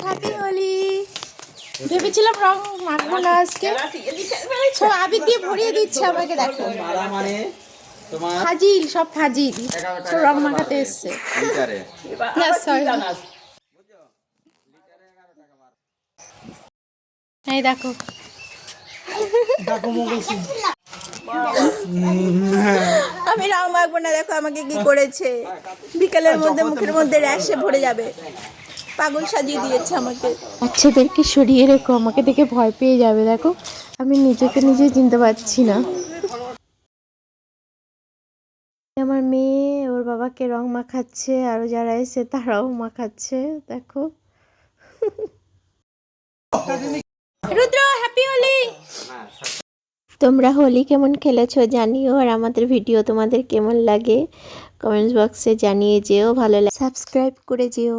Happy Holi. ভেবেছিলাম রং মাখবো না আজকে, সব আবির দিয়ে ভরিয়ে দিচ্ছে আমাকে। দেখো ফাজিল, সব ফাজিল, সব রং মাখাতে এসছে। এই দেখো আমি রং মাখবো না, দেখো আমাকে কি করেছে। বিকালের মধ্যে মুখের মধ্যে র্যাশে ভরে যাবে, পাগল সাজিয়ে দিয়েছে আমাকে। বাচ্চাদেরকে সরিয়ে রেখো, আমাকে দেখে ভয় পেয়ে যাবে। দেখো আমি নিজেকে নিজে চিনতে পারছি না। আমার মেয়ে ওর বাবাকে রং মাখাচ্ছে, আরো যারা এসে তারাও মাখাচ্ছে। দেখো রুদ্র, হ্যাপি হোলি। তোমরা হোলি কেমন খেলেছো জানিও, আর আমাদের ভিডিও তোমাদের কেমন লাগে কমেন্টস বক্সে জানিয়ে যেও। ভালো লাগে সাবস্ক্রাইব করে যেও।